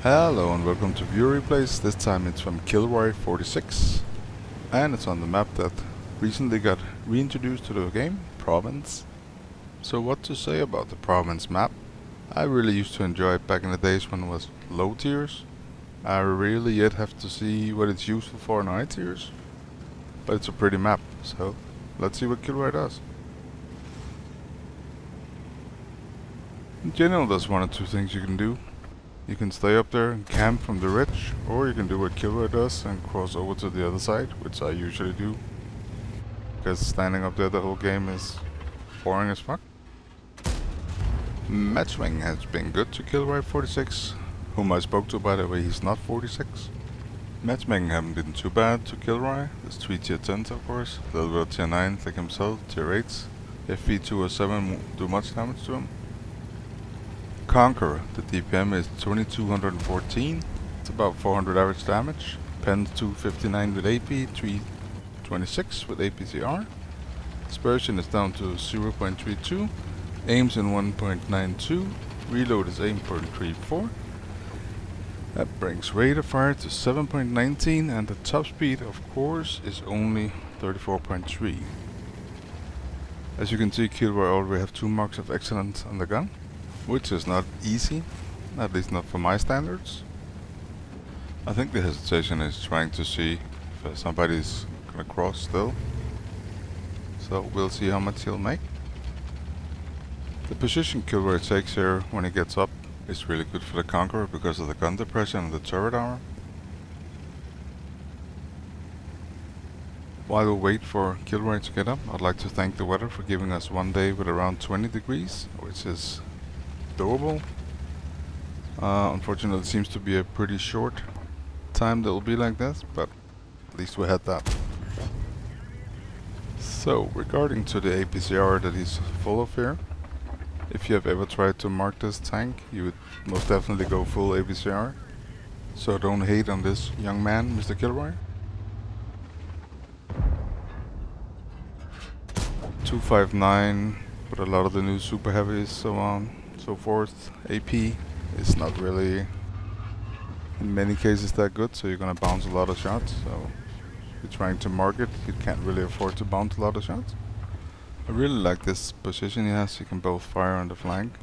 Hello and welcome to Viewer Replays. This time it's from Conqueror 46 and it's on the map that recently got reintroduced to the game, Province. So what to say about the Province map? I really used to enjoy it back in the days when it was low tiers. I really yet have to see what it's useful for in high tiers. But it's a pretty map, so let's see what Conqueror does. In general, there's one or two things you can do. You can stay up there and camp from the ridge, or you can do what Conqueror does and cross over to the other side, which I usually do. Because standing up there the whole game is boring as fuck. Matchmaking has been good to Conqueror 46, whom I spoke to, by the way. He's not 46. Matchmaking haven't been too bad to Conqueror. There's 3 tier 10s of course, a little bit of tier 9s like himself, tier 8s. FV 2 or 7 won't do much damage to him. Conqueror, the DPM is 2214, it's about 400 average damage, pens 259 with AP, 326 with APCR, dispersion is down to 0.32, aims in 1.92, reload is 8.34, that brings rate of fire to 7.19 and the top speed of course is only 34.3. As you can see, Conqueror already have 2 marks of excellence on the gun, which is not easy, at least not for my standards. I think the hesitation is trying to see if somebody's gonna cross still. So we'll see how much he'll make. The position Conqueror takes here when he gets up is really good for the Conqueror because of the gun depression and the turret armor. While we wait for Conqueror to get up, I'd like to thank the weather for giving us one day with around 20 degrees, which is doable. Unfortunately it seems to be a pretty short time that will be like this, but at least we had that. So regarding to the APCR that he's full of here, if you have ever tried to mark this tank, you would most definitely go full APCR. So don't hate on this young man, Mr. Conqueror. 259 with a lot of the new super heavies, so on so forth. AP is not really in many cases that good, so you're gonna bounce a lot of shots. So if you're trying to mark it, you can't really afford to bounce a lot of shots. I really like this position he has. He can both fire on the flank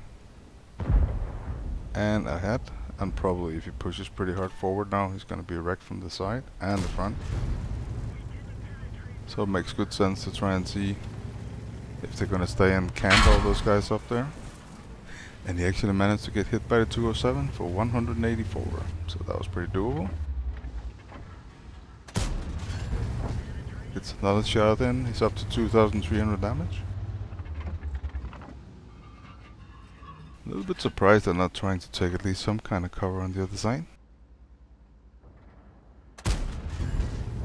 and ahead, and probably if he pushes pretty hard forward now, he's gonna be wrecked from the side and the front. So it makes good sense to try and see if they're gonna stay and camp all those guys up there. And he actually managed to get hit by the 207 for 184, so that was pretty doable. Gets another shot in, he's up to 2300 damage. A little bit surprised they're not trying to take at least some kind of cover on the other side.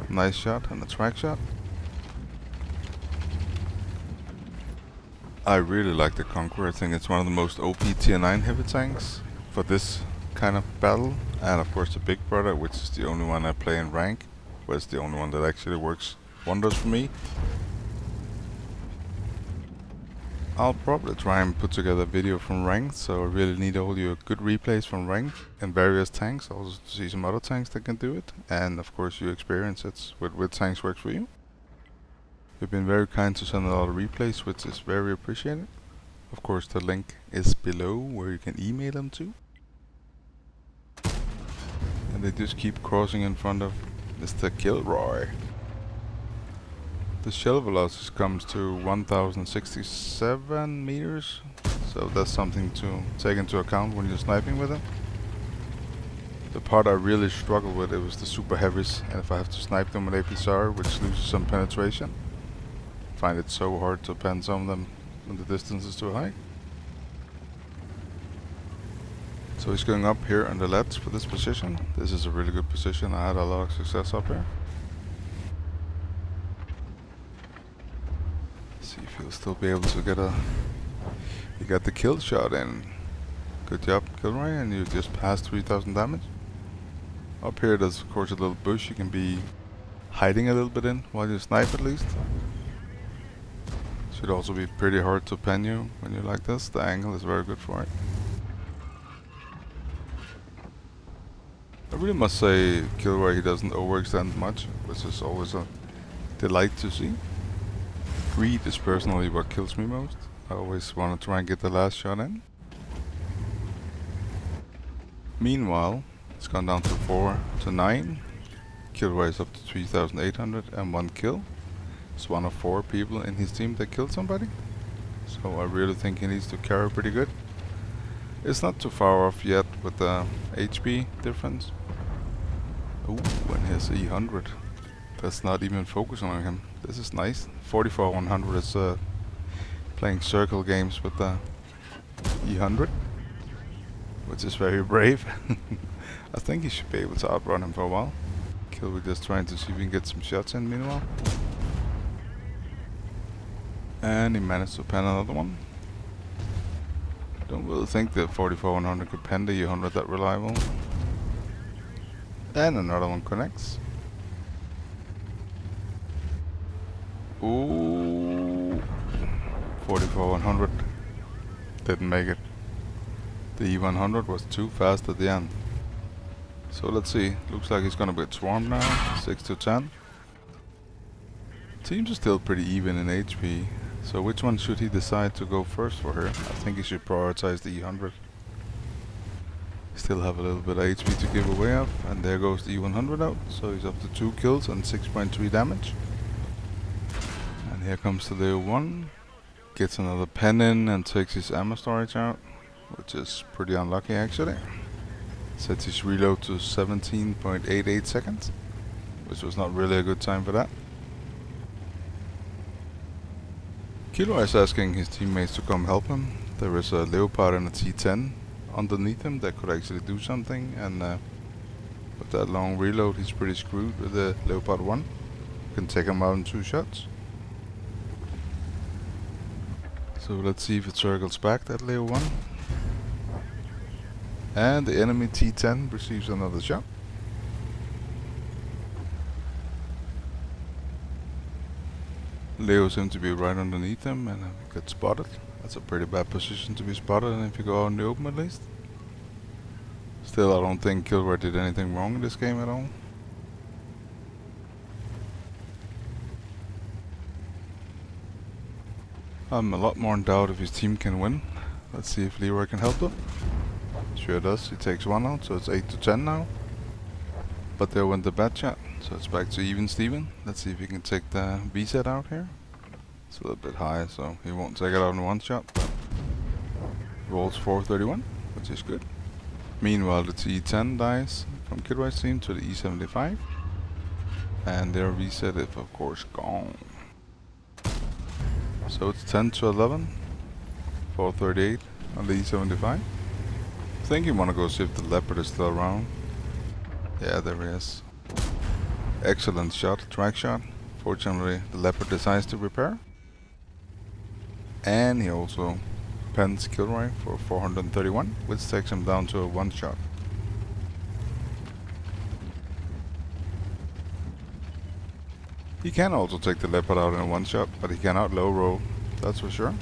Nice shot and a track shot. I really like the Conqueror. I think it's one of the most OP tier 9 heavy tanks for this kind of battle. And of course the Big Brother, which is the only one I play in rank, but it's the only one that actually works wonders for me. I'll probably try and put together a video from ranked, so I really need all your good replays from ranked and various tanks. I'll also see some other tanks that can do it, and of course you experience it with which tanks works for you. You've been very kind to send a lot of replays, which is very appreciated. Of course the link is below where you can email them to. And they just keep crossing in front of Mr. Conqueror. The shell velocity comes to 1067 meters, so that's something to take into account when you're sniping with it. The part I really struggle with, it was the super heavies, and if I have to snipe them with APCR, which loses some penetration. I find it so hard to pen some of them when the distance is too high. So he's going up here on the ledge for this position. This is a really good position, I had a lot of success up here. See if he'll still be able to get a... You got the kill shot in. Good job, Conqueror, and you just passed 3000 damage. Up here there's of course a little bush you can be hiding a little bit in while you snipe at least. Should also be pretty hard to pen you when you're like this. The angle is very good for it. I really must say Conqueror, he doesn't overextend much, which is always a delight to see. Greed is personally what kills me most. I always want to try and get the last shot in. Meanwhile, it's gone down to 4 to 9. Conqueror is up to 3,800 and 1 kill. It's one of 4 people in his team that killed somebody. So I really think he needs to carry pretty good. It's not too far off yet with the HP difference. Ooh, and here's E100. That's not even focusing on him. This is nice. 44-100 is playing circle games with the E100, which is very brave. I think he should be able to outrun him for a while. We're just trying to see if we can get some shots in meanwhile. And he managed to pen another one. Don't really think the 44-100 could pen the E100 that reliable. And another one connects. Ooh, 44-100 didn't make it. The E100 was too fast at the end. So let's see. Looks like he's gonna get swarmed now. 6 to 10. Teams are still pretty even in HP. So which one should he decide to go first for here? I think he should prioritize the E100. Still have a little bit of HP to give away of, and there goes the E100 out. So he's up to 2 kills and 6.3 damage. And here comes the layer 1. Gets another pen in and takes his ammo storage out, which is pretty unlucky actually. Sets his reload to 17.88 seconds, which was not really a good time for that. Conqueror is asking his teammates to come help him. There is a Leopard and a T10 underneath him that could actually do something, and with that long reload he's pretty screwed with the Leopard 1. You can take him out in 2 shots. So let's see if it circles back, that Leo 1. And the enemy T10 receives another shot. Leo seems to be right underneath him and gets spotted. That's a pretty bad position to be spotted, and if you go out in the open at least. Still, I don't think Conqueror did anything wrong in this game at all. I'm a lot more in doubt if his team can win. Let's see if Leroy can help them. Sure does. He takes 1 out, so it's 8 to 10 now. But they went the bad shot, so it's back to even Steven. Let's see if he can take the B set out here. It's a little bit high, so he won't take it out in 1 shot, but rolls 431, which is good. Meanwhile, the T10 dies from Conqueror's team to the E75, and their reset is of course gone. So it's 10 to 11, 438 on the E75. I think you want to go see if the Leopard is still around. Yeah, there he is. Excellent shot, track shot. Fortunately, the Leopard decides to repair. And he also pens Conqueror for 431, which takes him down to a 1 shot. He can also take the Leopard out in a 1 shot, but he cannot low roll, that's for sure.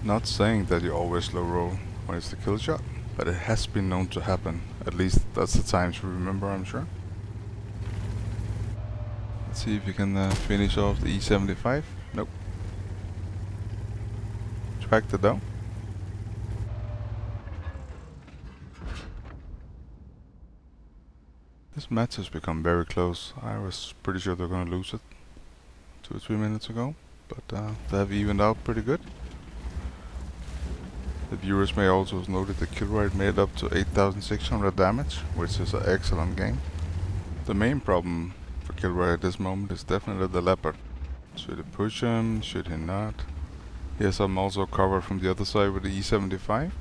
Not saying that you always low roll when it's the kill shot, but it has been known to happen. At least that's the times we remember, I'm sure. Let's see if we can finish off the E75. Nope. Tracked it down. This match has become very close. I was pretty sure they're gonna lose it 2 or 3 minutes ago, but they have evened out pretty good. The viewers may also have noted that Conqueror made up to 8,600 damage, which is an excellent game. The main problem for Conqueror at this moment is definitely the Leopard. Should he push him? Should he not? He has some also covered from the other side with the E75.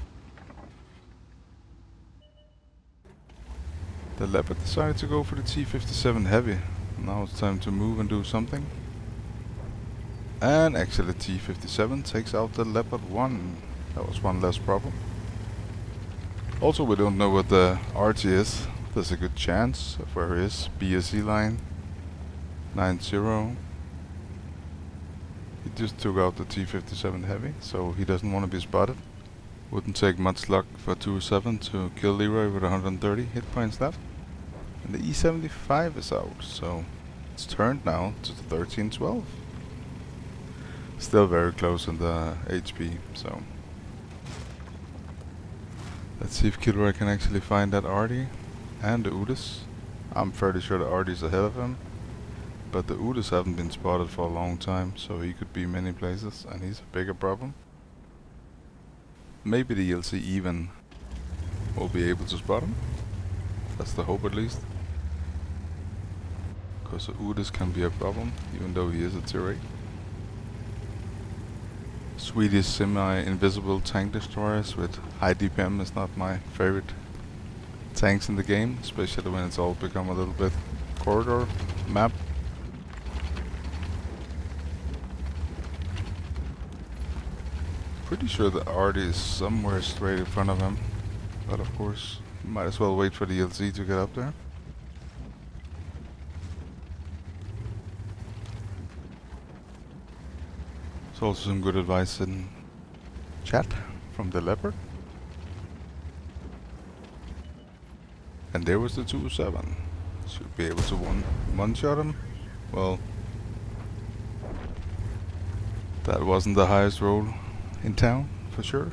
The Leopard decided to go for the T57 heavy. Now it's time to move and do something. And actually the T57 takes out the Leopard 1. That was 1 less problem. Also, we don't know what the RT is. There's a good chance of where he is. BSC line 90. He just took out the T57 heavy, so he doesn't want to be spotted. Wouldn't take much luck for 207 to kill Leroy with 130 hit points left. And the E75 is out, so it's turned now to the 1312. Still very close in the HP, so let's see if Kilroy can actually find that Artie and the Udis. I'm fairly sure the Artie's ahead of him, but the Udis haven't been spotted for a long time, so he could be many places and he's a bigger problem. Maybe the ELC even will be able to spot him. That's the hope, at least. Because the Udis can be a problem, even though he is a tier 8. Swedish semi-invisible tank destroyers with high DPM is not my favorite tanks in the game, especially when it's all become a little bit corridor map. Pretty sure the Artie is somewhere straight in front of him, but of course, might as well wait for the ELC to get up there. There's also some good advice in chat from the Leopard. And there was the 207. Should be able to one-shot him. Well, that wasn't the highest roll in town, for sure.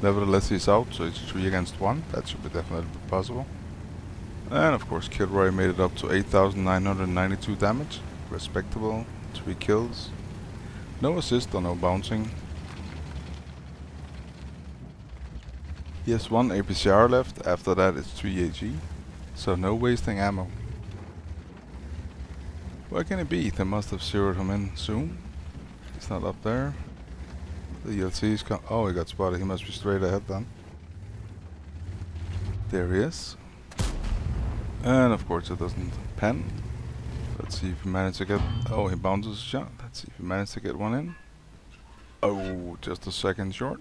Nevertheless, he's out, so it's 3 against 1. That should be definitely possible. And of course, Kilroy made it up to 8,992 damage. Respectable. 3 kills. No assist or no bouncing. He has 1 APCR left. After that, it's 3 AG. So no wasting ammo. Where can he be? They must have zeroed him in soon. He's not up there. The ELC's come. Oh, he got spotted. He must be straight ahead then. There he is. And of course it doesn't pen. Let's see if he managed to get... Oh, he bounces a shot. Let's see if he managed to get one in. Oh, just a second short.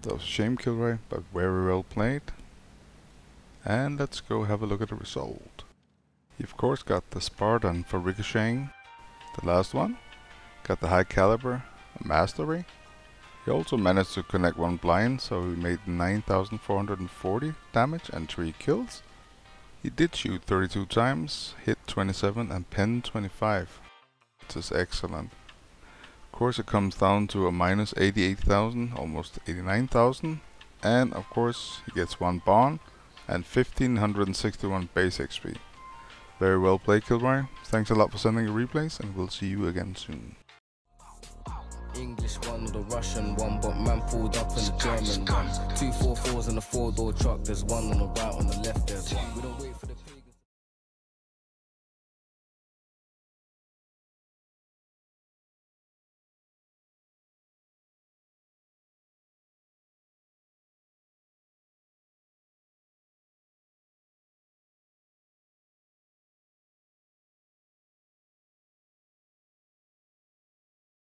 That was a shame, Kilroy, but very well played. And let's go have a look at the result. He of course got the Spartan for ricocheting, the last one. Got the high caliber, mastery. He also managed to connect 1 blind, so he made 9,440 damage and 3 kills. He did shoot 32 times, hit 27 and pen 25, which is excellent. Of course it comes down to a minus 88,000, almost 89,000. And of course he gets 1 bond and 1,561 base XP. Very well played, Kilroy. Thanks a lot for sending your replays, and we'll see you again soon. English one, the Russian one, but man pulled up in the German one. 2 4 4s in a 4-door truck, there's one on the right, on the left, there's one. We don't wait for the